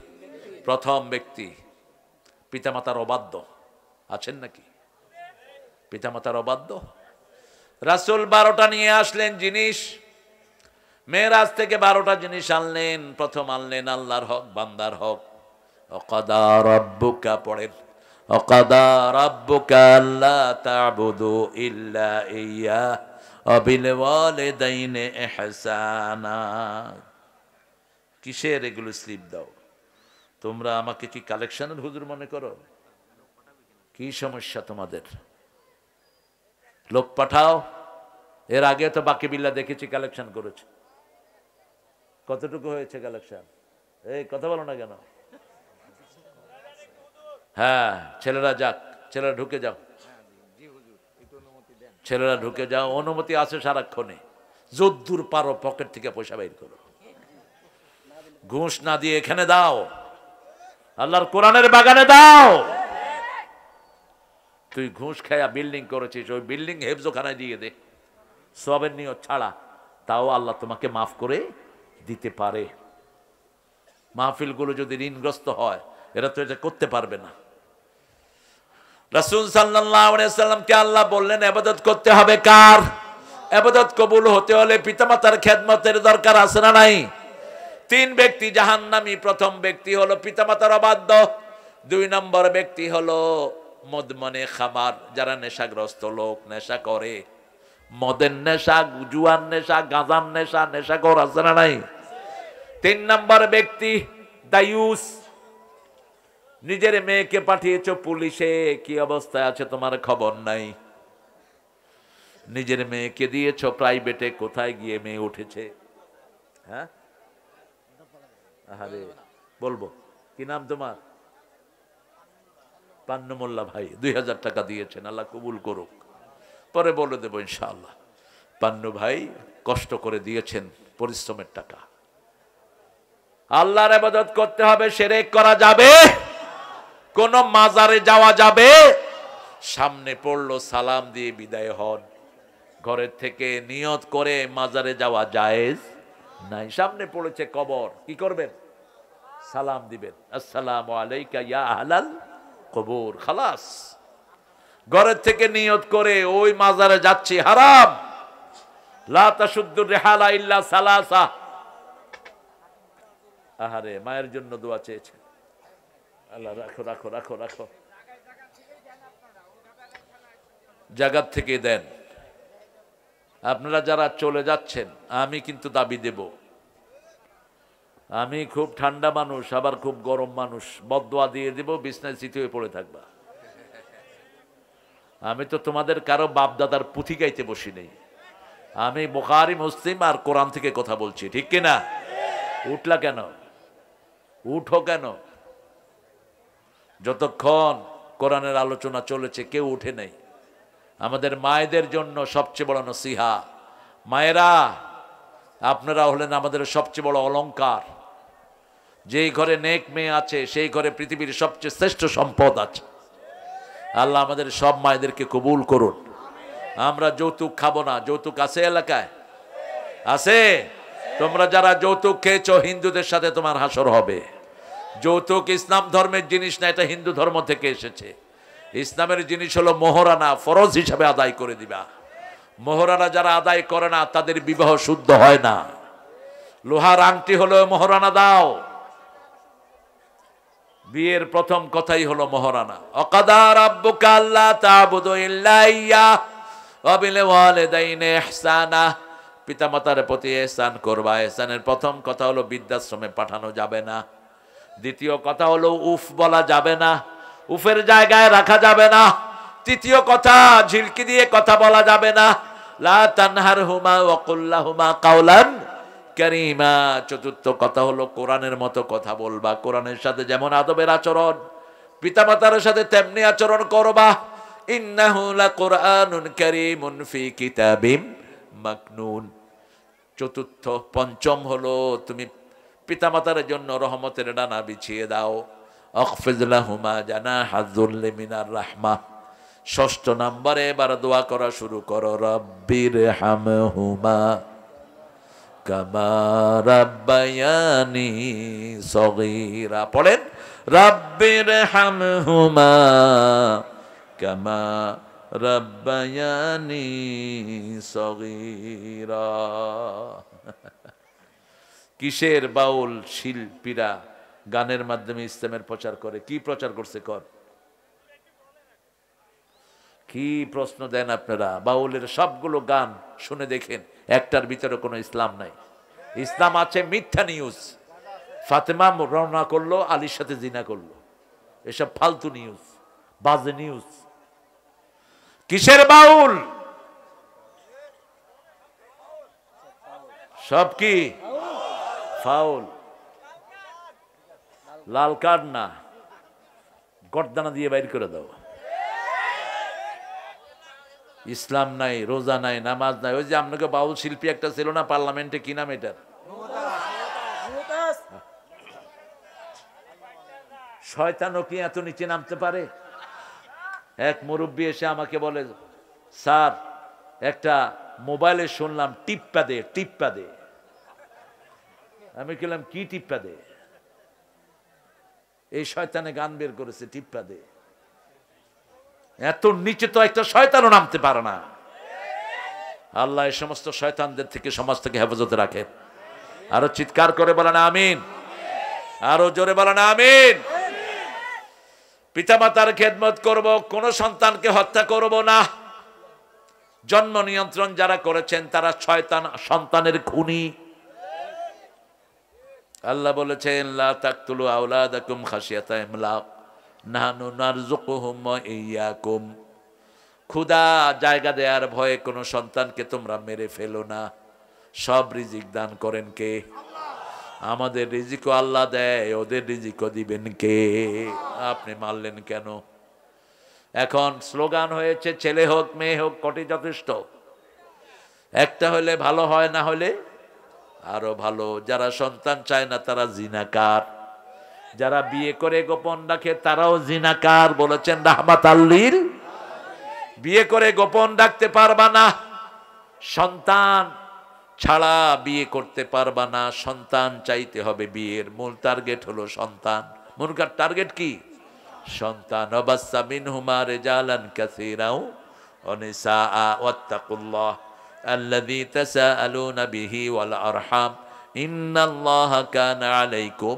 প্রথম ব্যক্তি পিতামাতার অবাধ্য। আছেন নাকি পিতামাতার অবাধ্য? রাসূল 12টা নিয়ে আসলেন জিনিস, মেরাজ থেকে 12টা জিনিস আনলেন। প্রথম আনলেন আল্লাহর হক, বান্দার হক। ওয়াকাদা রাব্বুকা, পড়েন, ওয়াকাদা রাব্বুকা আল্লা তা'বুদু ইল্লা ইয়্যা ওয়া বিল ওয়ালিদাইনি ইহসানা। কিসের এগুলো স্লিপ দাও? তোমরা আমাকে কি কালেকশনের হুজুর মনে করো? কি সমস্যা তোমাদের? লোক পাঠাও। এর আগে তো বাকি বিল্লাহ দেখেছি কালেকশন করেছে। কতটুকু হয়েছে কালেকশন? এই কথা বলো না কেন? হ্যাঁ, ছেলেরা যাক, ছেলেরা ঢুকে যাও, ছেলেরা ঢুকে যাও। অনুমতি আছে সারাক্ষণে। যদ্দূর পারো পকেট থেকে পয়সা বাইর করো। ঘুষ না দিয়ে এখানে দাও, আল্লাহর কোরআনের বাগানে দাও। তুই ঘুষ খায়া বিল্ডিং করেছিস, ওই বিল্ডিং হেফজোখানায় দিয়ে দে, সবের নিয়ত ছাড়া, তাও আল্লাহ তোমাকে মাফ করে দিতে পারে। মাহফিলগুলো যদি ঋণগ্রস্ত হয়, এরা তো এটা করতে পারবে না। রাসূল সাল্লাল্লাহু আলাইহি ওয়াসাল্লামকে আল্লাহ বললেন ইবাদত করতে হবে কার? ইবাদত কবুল হতে হলে পিতামাতার খেদমতের দরকার আছে না নাই? 3 ব্যক্তি জাহান্নামী। প্রথম ব্যক্তি হলো পিতামাতার অবাধ্য। 2 নম্বর ব্যক্তি হলো মদমনে খামার, যারা নেশাগ্রস্ত লোক, নেশা করে। মদের নেশা, জুয়ার নেশা, গাঁজার নেশা, নেশাখোর আছে না নাই? 3 নম্বর ব্যক্তি দায়ুস। নিজের মেয়েকে পাঠিয়েছো পুলিশে, কি অবস্থায় আছে তোমার খবর নাই। নিজের মেয়েকে দিয়েছো প্রাইভেটে, কোথায় গিয়ে মেয়ে উঠেছে? হ্যাঁ, আরে বলবো কি নাম তোমার? পান্নু মোল্লা ভাই 2000 টাকা দিয়েছেন, আল্লাহ কবুল করুক, পরে বলে দেবো ইনশাআল্লাহ। পান্নু ভাই কষ্ট করে দিয়েছেন, পরিশ্রমের টাকা। আল্লাহর ইবাদত করতে হবে, শিরক করা যাবে, কোন মাজারে যাওয়া যাবে? সামনে পড়লো সালাম দিয়ে বিদায় হন। ঘরের থেকে নিয়ত করে মাজারে যাওয়া জায়েজ নাই। সামনে পড়েছে কবর, কি করবেন? সালাম দিবেন, আসসালামু আলাইকা ইয়া আহলাল কবুর। খালাস। ঘরের থেকে নিয়ত করে ওই মাজারে যাচ্ছি, হারাম। লা তাশুদ্দুর রিহালা ইল্লা সালাসা। আহারে, মায়ের জন্য দোয়া চেয়েছে। আল্লাহ রাখো রাখো রাখো রাখো, জায়গার থেকে দেন। আপনারা যারা চলে যাচ্ছেন, আমি কিন্তু দাবি দেব, আমি খুব ঠান্ডা মানুষ, আবার খুব গরম মানুষ, বদদোয়া দিয়ে দেব, বিছনায় চিত হয়ে পড়ে থাকবা। আমি তো তোমাদের কারো বাপদাদার পুঁথি গাইতে বসি নেই, আমি বুখারী মুসলিম আর কোরআন থেকে কথা বলছি, ঠিক কিনা? উঠলা কেন? উঠো কেন? যতক্ষণ কোরআনের আলোচনা চলেছে কেউ উঠে নেই। আমাদের মায়েদের জন্য সবচেয়ে বড় নসিহা, মায়েরা আপনারা হলেন আমাদের সবচেয়ে বড় অলংকার। যেই ঘরে নেক মেয়ে আছে সেই ঘরে পৃথিবীর সবচেয়ে শ্রেষ্ঠ সম্পদ আছে। আল্লাহ আমাদের সব মায়েদেরকে কবুল করুন। আমরা যৌতুক খাবো না। যৌতুক আছে এলাকায়? আছে? তোমরা যারা যৌতুক খেয়েছো, হিন্দুদের সাথে তোমার হাসর হবে। যৌতুক ইসলাম ধর্মের জিনিস না, এটা হিন্দু ধর্ম থেকে এসেছে। ইসলামের জিনিস হলো মোহরানা, ফরজ হিসাবে আদায় করে দিবা। মোহরানা যারা আদায় করে না তাদের বিবাহ শুদ্ধ হয় না। লোহার আংটি হলো মোহরানা দাও। বিয়ের প্রথম কথাই হলো মোহরানা। অকাদা রাব্বুকা আল্লা তা'বুদু ইল্লা ইয়্যাহ ওয়া বিল ওয়ালিদাইনি ইহসানা। পিতামাতার প্রতি ইহসান করবা। ইহসানের প্রথম কথা হলো বৃদ্ধাশ্রমে পাঠানো যাবে না। দ্বিতীয় কথা হলো উফ বলা যাবে না, উফের জায়গায় রাখা যাবে না। তৃতীয় কথা, ঝিলকি দিয়ে কথা বলা যাবে না। লা তানহারহুমা ওয়া কুল লাহুমা কাওলান কারীমা। চতুর্থ কথা হলো কোরআনের মতো কথা বলবা। কোরআনের সাথে যেমন আদবের আচরণ, পিতামাতার সাথে তেমনি আচরণ করবা। ইন্নাহু লাকুরআনুন কারীমুন ফি কিতাবিম মাকনুন। চতুর্থ পঞ্চম হলো তুমি পিতামাতার জন্য রহমতের ডানা বিছিয়ে দাও। আখফিজ লাহুমা জানাহা যুল্লি মিনার রাহমা। ষষ্ঠ নম্বরে এবার দোয়া করা শুরু করো, রব্বির হামহুমা কামা রাব্বায়ানি সগীরা। পড়েন, রব্বির হামহুমা কামা রাব্বায়ানি সগীরা। কিসের বাউল শিল্পীরা গানের মাধ্যমে ইসলামের প্রচার করে? কি প্রচার করছে? কর কি প্রশ্ন দেন আপনারা? বাউলের সবগুলো গান শুনে দেখেন, একটার ভিতরে কোনো ইসলাম নাই। ইসলাম আছে মিথ্যা নিউজ। ফাতেমা রওনা করলো, আলীর সাথে জিনা করলো, এসব ফালতু নিউজ, বাজে নিউজ। কিসের বাউল? সব কি ফাউল। লাল কার্ড না, গর্দানা দিয়ে বাইর করে দাও। ইসলাম নাই, রোজা নাই, নামাজ নাই। ওই যে আপনাকে বাউল শিল্পী একটা ছিল না পার্লামেন্টে, কি নাম এটার? শয়তানও কি এত নিচে নামতে পারে? এক মুরব্বী এসে আমাকে বলে, স্যার একটা মোবাইলে শুনলাম টিপ্পা দে টিপ্পা দে। আমি বললাম কি টিপ্পা দে? এই শয়তানে গান বের করেছে টিপ্পা দে। এত নিচে তো একটা শয়তানও নামতে পারে না। আল্লাহ এই সমস্ত শয়তানদের থেকে সমাজ থেকে হেফাজতে রাখেন। আরো চিৎকার করে বলেন আমিন, আরো জোরে বলেন আমিন। পিতামাতার খেদমত করব, কোন সন্তানকে হত্যা করব না। জন্ম নিয়ন্ত্রণ যারা করেছেন তারা শয়তান, সন্তানের খুনি। আল্লাহ বলেছেন, লা তাকতুলু আওলাদাকুম খাশিয়াতা ইমলাক নাহনু নারযুকুহুম ওয়া ইয়্যাকুম। ক্ষুধা জায়গা দেওয়ার ভয়ে কোনো সন্তানকে তোমরা মেরে ফেলো না। সব রিজিক দান করেন কে? আমাদের রিজিকও আল্লাহ দেয়, ওদের রিজিকও দিবেন কে? আপনি মারলেন কেন? এখন স্লোগান হয়েছে ছেলে হোক মেয়ে হোক কটি যথেষ্ট। একটা হলে ভালো হয়, না হলে আরো ভালো। যারা সন্তান চায় না তারা জিনাকার, যারা বিয়ে করে গোপন রাখে তারাও জিনাকার। বলেছেন রাহমাতাল লিল। বিয়ে করে গোপন রাখতে পারবা না, সন্তান ছাড়া বিয়ে করতে পারবা না, সন্তান চাইতে হবে। বিয়ের মূল টার্গেট হলো সন্তান। মূল টার্গেট কি? সন্তান। ওয়াবাসসা মিনহুমা রিজালান কাসীরাও ওয়া নিসাআ ওয়াত্তাকুল্লাহ আল্লাযী তাসাআলুনা বিহি ওয়াল আরহাম ইন্নাল্লাহা কানা আলাইকুম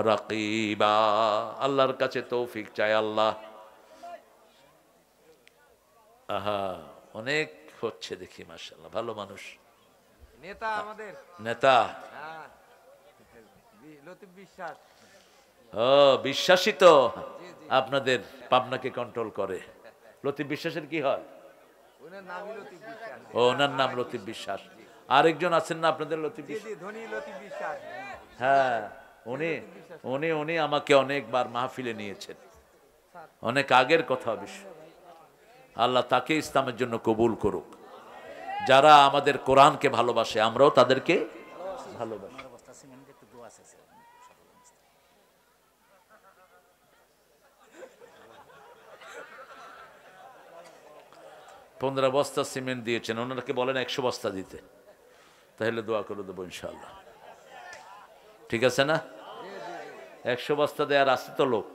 রাকিবা। আল্লাহর কাছে তৌফিক চাই। আল্লাহ আহা অনেক হচ্ছে দেখি, মাশাআল্লাহ, ভালো মানুষ, নেতা আমাদের নেতা। লতিফ বিশ্বাস। ও বিশ্বাসী তো আপনাদের পাবনাকে কন্ট্রোল করে। লতিফ বিশ্বাসের কি হয়? ওনার নামই লতিফ বিশ্বাস। ও ওনার নাম লতিফ বিশ্বাস। আরেকজন আছেন না আপনাদের লতিফ বিশ্বাস? জি ধনী লতিফ বিশ্বাস। হ্যাঁ, উনি উনি উনি আমাকে অনেকবার মাহফিলে নিয়েছেন, অনেক আগের কথা অবশ্য। আল্লাহ তাকে ইসলামের জন্য কবুল করুক। যারা আমাদের কোরআনকে ভালোবাসে আমরাও তাদেরকে ভালোবাসি। 15 বস্তা সিমেন্ট দিয়েছেন, ওনাকে বলেন 100 বস্তা দিতে, তাহলে দোয়া করে দেবো ইনশাআল্লাহ। ঠিক আছে না? 100 বস্তা দেওয়ার আছে তো লোক?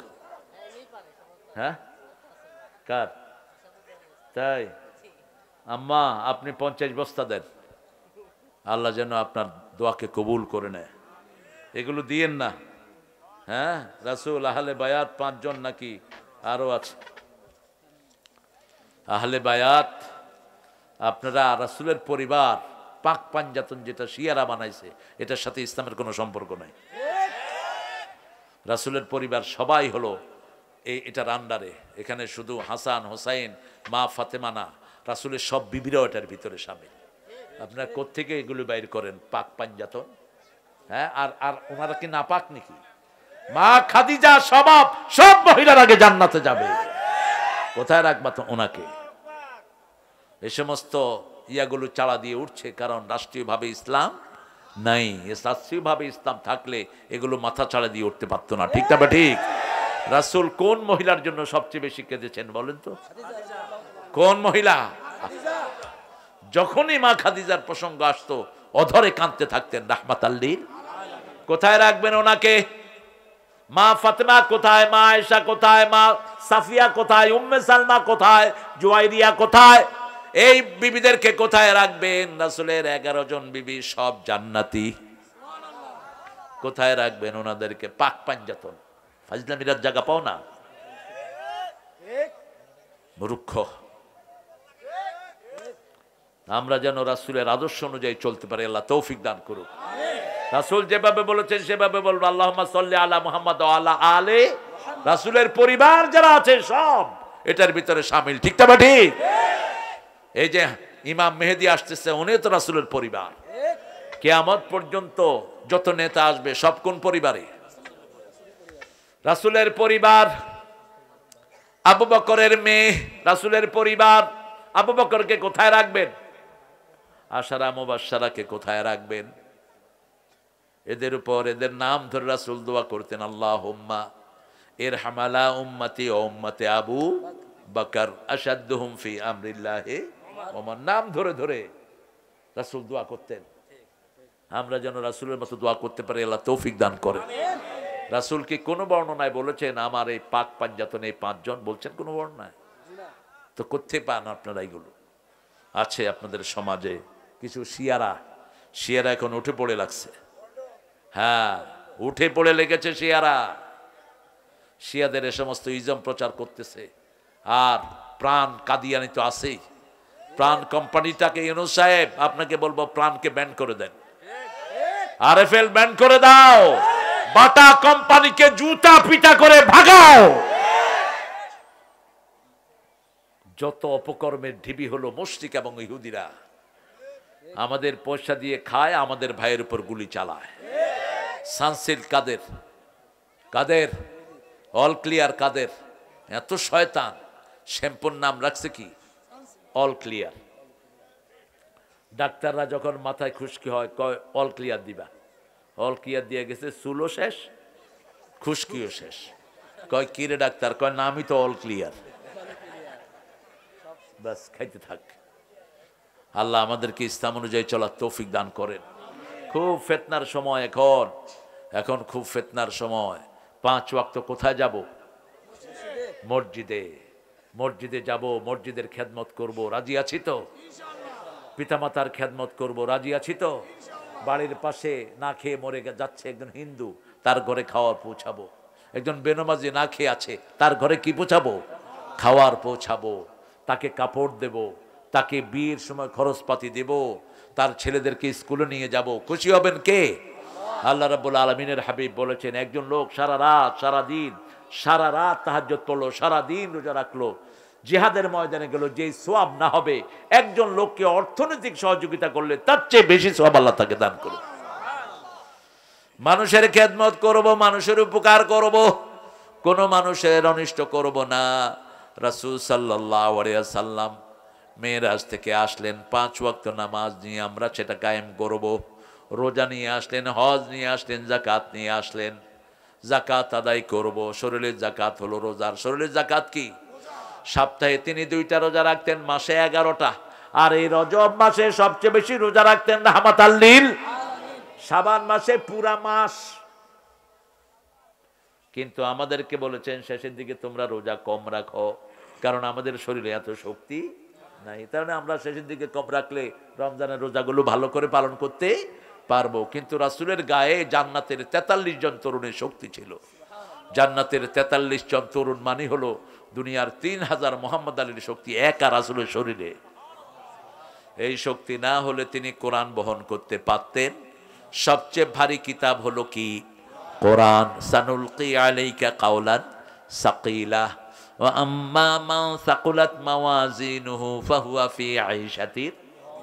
হ্যাঁ, কার? তাই আম্মা আপনি 50 বস্তা দেন, আল্লাহ যেন আপনার দোয়াকে কবুল করে নেয়। এগুলো দিয়েন না। হ্যাঁ, রাসূল আহলে বায়াত 5 জন নাকি আরো আছে আহলে বায়াত। আপনারা রাসূলের পরিবার পাক পাঞ্জাতন যেটা শিয়ারা বানাইছে, এটার সাথে ইসলামের কোনো সম্পর্ক নাই। রাসূলের পরিবার সবাই হলো এটার আন্ডারে। এখানে শুধু হাসান হোসাইন মা ফাতেমা না, রাসূলের সব বিবিরাও এটার ভিতরে শামিল। আপনারা কোত্থেকে এগুলো বাইর করেন? পাক পাঞ্জাতন। হ্যাঁ, আর আর ওনারা কি না পাক নাকি? মা খাদিজা সব মহিলার আগে জান্নাতে যাবে। কোথায় রাখবা তো ওনাকে? এই সমস্ত ইয়াগুলো চালা দিয়ে উঠছে, কারণ রাষ্ট্রীয়ভাবে ইসলাম নাই। রাষ্ট্রীয়ভাবে ইসলাম থাকলে এগুলো মাথা চাড়া দিয়ে উঠতে পারতো না। ঠিক না? ঠিক। রাসূল কোন মহিলার জন্য সবচেয়ে বেশি কেঁদেছেন বলেন তো? কোন মহিলা? যখনই মা খাদিজার প্রসঙ্গ আসতো অধরে কাঁদতে থাকতেন রাহমাতাল লিল। কোথায় রাখবেন ওনাকে? মা ফাতেমা কোথায়? মা আয়েশা কোথায়? মা সাফিয়া কোথায়? উম্মে সালমা কোথায়? জুয়াইরিয়া কোথায়? এই বিবিদেরকে কোথায় রাখবেন? রাসূলের 11 জন বিবি সব জান্নাতি। কোথায় রাখবেন ওনাদেরকে? পাক পাঞ্জাতন। ফাজলামিরার জায়গা পাও না, মূর্খ। আমরা যেন রাসূলের আদর্শ অনুযায়ী চলতে পারি, আল্লাহ তৌফিক দান করুক। রাসূল যেভাবে বলেছেন সেভাবে বলবো, আল্লাহুম্মা সাল্লি আলা মুহাম্মাদ ওয়া আলা আলি। রাসূলের পরিবার যারা আছে সব এটার ভিতরে শামিল। ঠিক না? ঠিক। এই যে ইমাম মেহেদী আসতেছে, উনি তো রাসূলের পরিবার। কিয়ামত পর্যন্ত যত নেতা আসবে সব কোন পরিবারে? রাসূলের পরিবার। আবু বকরের মেয়ে রাসূলের পরিবার। আবু বকরকে কোথায় রাখবেন? আশারা মুবাশশারাকে কোথায় রাখবেন? এদের উপর, এদের নাম ধরে রাসূল দোয়া করতেন, আল্লাহুম্মা ইরহাম আলা উম্মতি ওয়া উম্মতি আবু বকর আশাদ্দুহুম ফি আমরিল্লাহি। ওমর নাম ধরে ধরে রাসূল দোয়া করতেন। আমরা যেন রাসূলের মতো দোয়া করতে পারি, আল্লাহ তৌফিক দান করেন। রাসূল কি কোনো বর্ণনায় বলেছেন আমার এই পাক পাঞ্জাতনে 5 জন? বলছেন কোনো বর্ণনায়? তো কোথায় পান আপনারা? এগুলো আছে আপনাদের সমাজে কিছু শিয়ারা এখন উঠে পড়ে লাগছে। হ্যাঁ, উঠে পড়ে লেগেছে শিয়াদের এ সমস্ত ইজম প্রচার করতেছে। আর প্রাণ কাদিয়ানি তো আছেই। প্রাণ কোম্পানিটাকে, ইউনূস সাহেব আপনাকে বলবো, প্রাণকে ব্যান করে দেন, আরএফএল ব্যান করে দাও, বাটা কোম্পানিকে জুতা পিটা করে ভাগাও। যত অপকর্মের ঢিবি হলো মুশরিক এবং ইহুদিরা। আমাদের পয়সা দিয়ে খায়, আমাদের ভাইয়ের উপর গুলি চালায়। সানসিল কাদের অল ক্লিয়ার কাদের? এত শয়তান। শ্যাম্পুর নাম রাখছে কি? All clear. ডাক্তাররা যখন মাথায় খুশকি হয় কয় অল ক্লিয়ার দিবা। অল ক্লিয়ার দিয়ে গেছে, চুলও শেষ, খুশকিও শেষ। কয় কি রে ডাক্তার? কয় নামই তো অল ক্লিয়ার। বাস খাইতে থাক। আল্লাহ আমাদেরকে ইসলাম অনুযায়ী চলার তৌফিক দান করেন। খুব ফিতনার সময় এখন খুব ফিতনার সময়। 5 ওয়াক্ত কোথায় যাব? মসজিদে যাব, মসজিদের খেদমত করব, রাজি আছি তো? পিতামাতার খেদমত করব, রাজি আছি তো? বাড়ির পাশে না খেয়ে মরে যাচ্ছে একজন হিন্দু, তার ঘরে খাওয়ার পৌঁছাবো। একজন বেনমাজি না খেয়ে আছে, তার ঘরে কি পৌঁছাবো? খাওয়ার পৌঁছাবো। তাকে কাপড় দেব, তাকে বিয়ের সময় খরচপাতি দেব, তার ছেলেদেরকে স্কুলে নিয়ে যাব। খুশি হবেন কে? আল্লাহ রাব্বুল আলামিনের হাবিব বলেছেন, একজন লোক সারা রাত তাহাজ্জুদ পড়লো, সারা দিন রোজা রাখলো, জিহাদের ময়দানে গেল, যেই সওয়াব না হবে একজন লোককে অর্থনৈতিক সহযোগিতা করলে তার চেয়ে বেশি সওয়াব আল্লাহ তাকে দান করবে। মানুষের খেদমত করব, মানুষের উপকার করব, কোন মানুষের অনিষ্ট করব না। রাসূল সাল্লাল্লাহু আলাইহি ওয়াসাল্লাম মেরাজ থেকে আসলেন, 5 ওয়াক্ত নামাজ নিয়ে আমরা সেটা কায়েম করব। রোজা নিয়ে আসলেন, হজ নিয়ে আসলেন, যাকাত নিয়ে আসলেন। যাকাত আদায় করব। শরীরের যাকাত হলো রোজার। শরীরের যাকাত কি? সপ্তাহে তিনি 2টা রোজা রাখতেন, মাসে 11টা। আর এই রজব মাসে সবচেয়ে বেশি রোজা রাখতেন রাহমাতাল লিল আলামিন। শাবান মাসে পুরা মাস। কিন্তু আমাদেরকে বলেছেন শেষের দিকে তোমরা রোজা কম রাখো, কারণ আমাদের শরীরে এত শক্তি নাই। তার মানে আমরা শেষের দিকে কম রাখলে রমজানের রোজাগুলো ভালো করে পালন করতে পারবো। কিন্তু রাসূলের গায়ে জান্নাতের 43 জন তরুণের শক্তি ছিল। জান্নাতের 43 জন তরুণ মানে হলো দুনিয়ার 3000 মোহাম্মদ আলীর শক্তি একা রাসূলের শরীরে। এই শক্তি না হলে তিনি কোরআন বহন করতে পারতেন। সবচেয়ে ভারী কিতাব হলো কি? কোরআন। সানুলকি আলাইকা কাওলান সাকিলা ওয়া আম্মা মান সাকুলাত মাওয়াজিনুহু ফাহুয়া ফি আইশাতির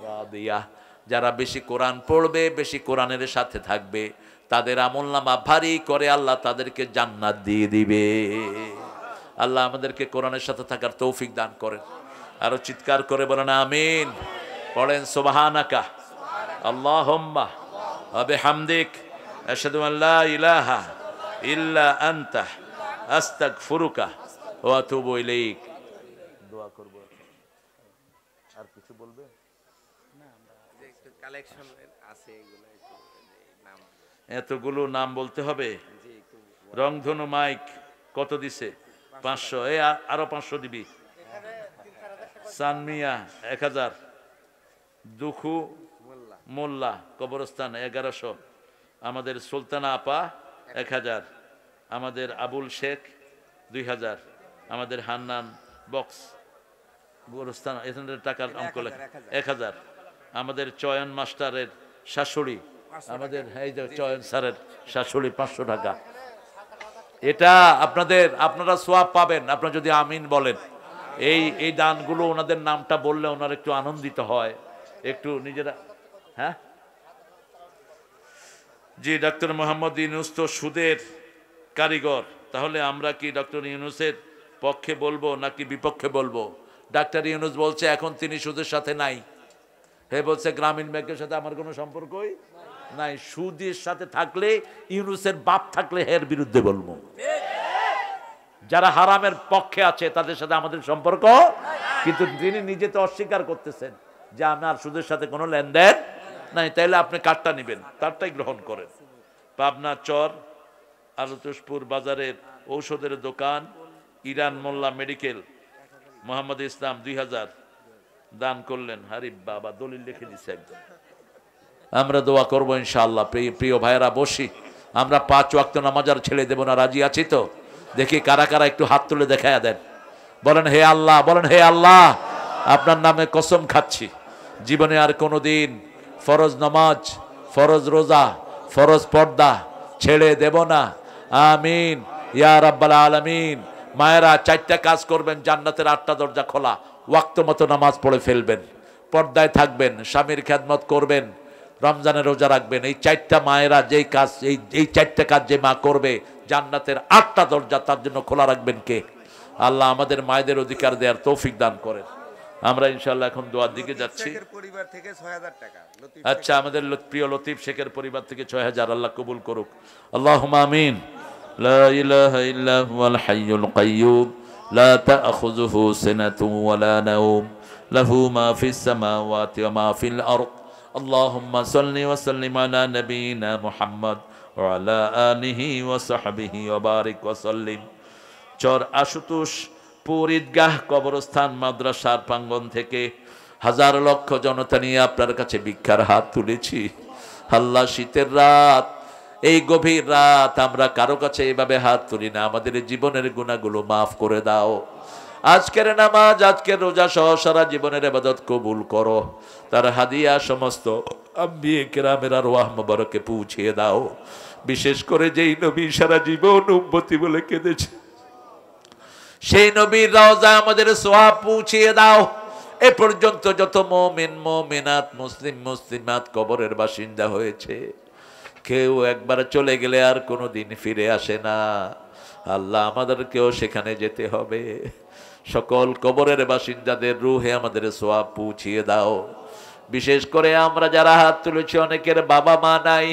রাদিয়াহ। যারা বেশি কোরআন পড়বে, বেশি কোরআনের সাথে থাকবে, তাদের আমলনামা ভারী করে আল্লাহ তাদেরকে জান্নাত দিয়ে দিবে। আল্লাহ আমাদেরকে কোরআনের সাথে থাকার তৌফিক দান করেন। আরো চিৎকার করে বলেন আমিন। পড়েন সুবহানাকা আল্লাহুম্মা ওয়া বিহামদিক আশহাদু আন লা ইলাহা ইল্লা আনতা আস্তাগফিরুকা ওয়া আতুবু ইলাইক। দোয়া করব। আর কিছু বলবে? এতগুলো নাম বলতে হবে? রংধনু মাইক কত দিছে? 500। এই আরো 500 দিবি। সানমিয়া 1000, দুখু মোল্লা কবরস্থান 1100, আমাদের সুলতানা আপা 1000, আমাদের আবুল শেখ 2000, আমাদের হান্নান বক্স গোরস্থান এখানে টাকার অঙ্ক লেখা 1000, আমাদের চয়ন মাস্টারের শাশুড়ি, আমাদের এই যে চয়ন স্যারের শাশুড়ি 500 টাকা। এটা আপনারা সোয়াব পাবেন আপনারা যদি আমিন বলেন। এই দানগুলো ওনাদের নামটা বললে ওনারা একটু আনন্দিত হয়, একটু নিজেরা। হ্যাঁ জি, ডক্টর মোহাম্মদ ইউনূস তো সুদের কারিগর। তাহলে আমরা কি ডক্টর ইউনূসের পক্ষে বলবো নাকি বিপক্ষে বলবো? ডাক্তার ইউনূস বলছে এখন তিনি সুদের সাথে নাই। হে বলছে গ্রামীণ ব্যাংকের সাথে আমার কোনো সম্পর্কই নাই। সুদের সাথে থাকলে ইউনূসের বাপ থাকলে এর বিরুদ্ধে বলবো। যারা হারামের পক্ষে আছে তাদের সাথে আমাদের সম্পর্ক, কিন্তু তিনি নিজে তো অস্বীকার করতেছেন যে আমার সুদের সাথে কোনো লেনদেন নাই। তাইলে আপনি কার্ডটা নেবেন, তারটাই গ্রহণ করেন। পাবনা চর আলতুষপুর বাজারের ঔষধের দোকান ইরান মোল্লা মেডিকেল মোহাম্মদ ইসলাম 2000 দান করলেন। হারি বাবা দলিল লিখে দিচ্ছে একদম। আমরা দোয়া করবো ইনশাআল্লাহ। প্রিয় ভাইয়েরা বসি, আমরা 5 ওয়াক্ত নামাজ আর ছেড়ে দেব না। রাজি আছি তো? দেখি কারা কারা একটু হাত তুলে দেখায়া দেন। বলেন হে আল্লাহ, বলেন হে আল্লাহ, আপনার নামে কসম খাচ্ছি জীবনে আর কোনোদিন ফরজ নামাজ, ফরজ রোজা, ফরজ পর্দা ছেড়ে দেব না। আমিন ইয়া রাব্বাল আলামিন। মায়েরা 4টা কাজ করবেন, জান্নাতের 8টা দরজা খোলা। ওয়াক্ত মতো নামাজ পড়ে ফেলবেন, পর্দায় থাকবেন, স্বামীর খেদমত করবেন, রমজানের রোজা রাখবেন। এই 4টা মায়েরা যেই কাজ, এই 4টা কাজ যে মা করবে, জান্নাতের 8টা দরজা তার জন্য খোলা রাখবেন কে? আল্লাহ আমাদের মায়েদের অধিকার দেওয়ার তৌফিক দান করেন। আমরা ইনশাআল্লাহ এখন দোয়ার দিকে যাচ্ছি। পরিবার থেকে 6000 টাকা। আচ্ছা, আমাদের প্রিয় লতিফ শেখের পরিবার থেকে 6000। আল্লাহ কবুল করুক। আল্লাহুম্মা আমিন। লা ইলাহা ইল্লা হুয়াল হাইয়ুল কাইয়্যুম لا تأخذه سنة ولا نوم له ما في السماوات وما في الأرض اللهم صل وسلم على نبينا محمد وعلى آله وصحبه وبارك وسلم চর আশুতোষ পুর ঈদগাহ কবরস্থান মাদ্রাসার প্রাঙ্গণ থেকে হাজার লক্ষ জনতা নিয়ে আপনার কাছে ভিক্ষার হাত তুলেছি। আল্লাহ, শীতের রাত, এই গভীর রাত আমরা কারো কাছে এইভাবে হাত তুলি না। আমাদের জীবনের গুনাহগুলো মাফ করে দাও। আজকের নামাজ, আজকের রোজা সহ সারা জীবনের ইবাদত কবুল করো। তার হাদিয়া সমস্ত আম্বিয়ে কেরামের আরওয়াহ মুবারকে পৌঁছিয়ে দাও। বিশেষ করে যেই নবী সারা জীবন উম্মতি বলে কেঁদেছে, সেই নবীর রওজা আমাদের সওয়াব পৌঁছিয়ে দাও। এ পর্যন্ত যত মুমিন মুমিনাত মুসলিম মুসলিমাত কবরের বাসিন্দা হয়েছে, কেউ একবার চলে গেলে আর কোনোদিন ফিরে আসে না। আল্লাহ, আমাদেরকেও সেখানে যেতে হবে। সকল কবরের বাসিন্দাদের রূহে আমাদের সওয়াব পৌঁছিয়ে দাও। বিশেষ করে আমরা যারা হাত তুলেছি, অনেকের বাবা মা নাই,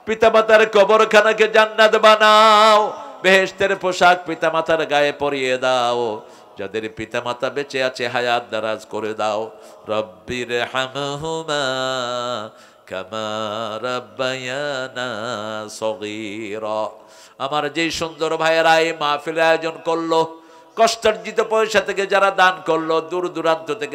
পিতামাতার কবরখানাকে জান্নাত বানাও। বেহেশতের পোশাক পিতামাতার গায়ে পরিয়ে দাও। যাদের পিতামাতা বেঁচে আছে হায়াত দারাজ করে দাও। রব্বির হামহুমা কামা রাব্বায়ানা সগীরা। আমার যেই সুন্দর ভাইয়েরা এই মাহফিল আয়োজন করলো, কষ্টার্জিত পয়সা থেকে যারা দান করলো, দূর দূরান্ত থেকে